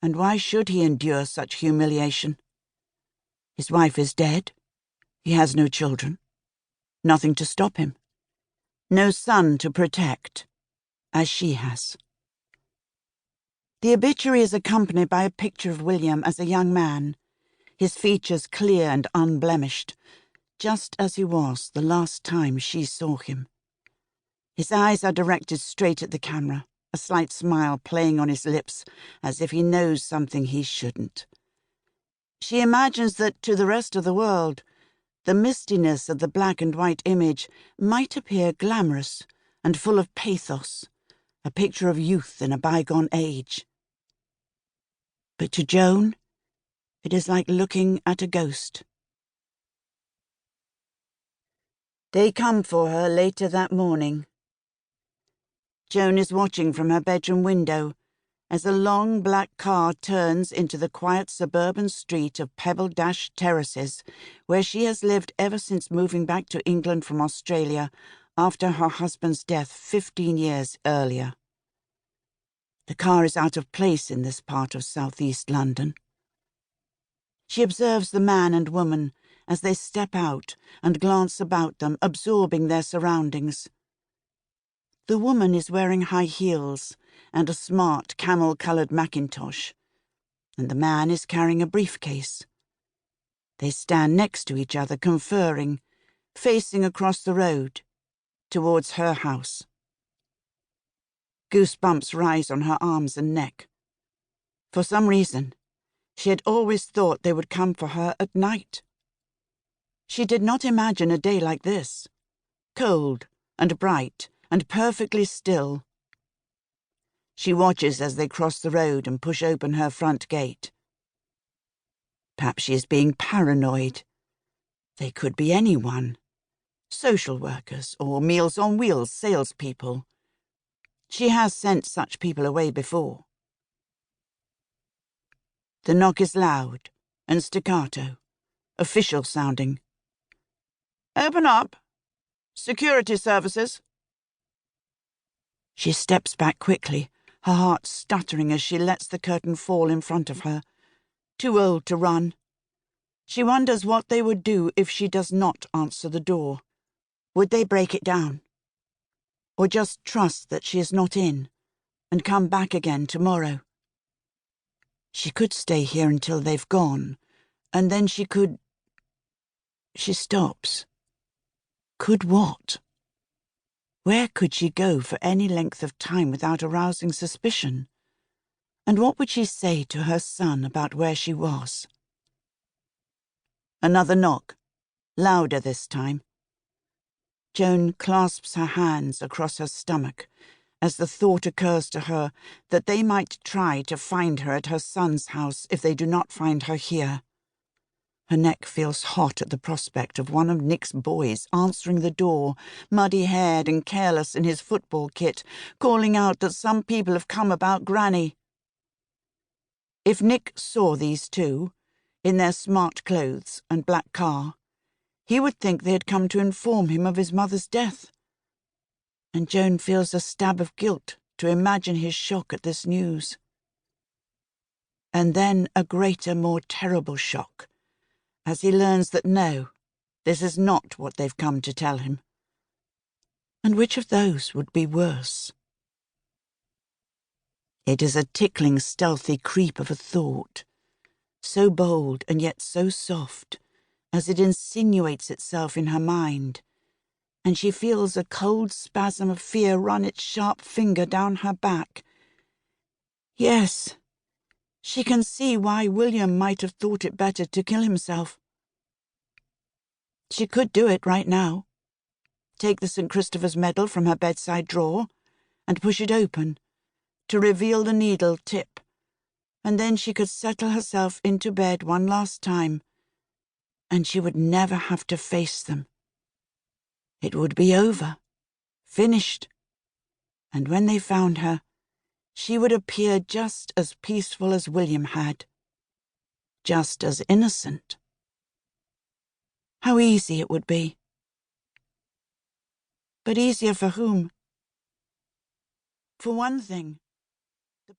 And why should he endure such humiliation? His wife is dead. He has no children. Nothing to stop him. No son to protect, as she has. The obituary is accompanied by a picture of William as a young man, his features clear and unblemished, just as he was the last time she saw him. His eyes are directed straight at the camera, a slight smile playing on his lips as if he knows something he shouldn't. She imagines that to the rest of the world, the mistiness of the black and white image might appear glamorous and full of pathos, a picture of youth in a bygone age. But to Joan, it is like looking at a ghost. They come for her later that morning. Joan is watching from her bedroom window as a long black car turns into the quiet suburban street of pebble-dashed terraces where she has lived ever since moving back to England from Australia after her husband's death 15 years earlier. The car is out of place in this part of southeast London. She observes the man and woman as they step out and glance about them, absorbing their surroundings. The woman is wearing high heels and a smart camel-coloured mackintosh, and the man is carrying a briefcase. They stand next to each other, conferring, facing across the road, towards her house. Goosebumps rise on her arms and neck. For some reason, she had always thought they would come for her at night. She did not imagine a day like this, cold and bright and perfectly still. She watches as they cross the road and push open her front gate. Perhaps she is being paranoid. They could be anyone. Social workers or Meals on Wheels salespeople. She has sent such people away before. The knock is loud and staccato, official sounding. "Open up. Security services." She steps back quickly, her heart stuttering as she lets the curtain fall in front of her. Too old to run. She wonders what they would do if she does not answer the door. Would they break it down? Or just trust that she is not in and come back again tomorrow? She could stay here until they've gone, and then she could... She stops. Could what? Where could she go for any length of time without arousing suspicion? And what would she say to her son about where she was? Another knock, louder this time. Joan clasps her hands across her stomach as the thought occurs to her that they might try to find her at her son's house if they do not find her here. Her neck feels hot at the prospect of one of Nick's boys answering the door, muddy-haired and careless in his football kit, calling out that some people have come about Granny. If Nick saw these two, in their smart clothes and black car, he would think they had come to inform him of his mother's death. And Joan feels a stab of guilt to imagine his shock at this news. And then a greater, more terrible shock, as he learns that no, this is not what they've come to tell him. And which of those would be worse? It is a tickling, stealthy creep of a thought, so bold and yet so soft, as it insinuates itself in her mind, and she feels a cold spasm of fear run its sharp finger down her back. Yes, she can see why William might have thought it better to kill himself. She could do it right now. Take the St. Christopher's medal from her bedside drawer and push it open to reveal the needle tip, and then she could settle herself into bed one last time, and she would never have to face them. It would be over, finished, and when they found her, she would appear just as peaceful as William had, just as innocent. How easy it would be. But easier for whom? For one thing,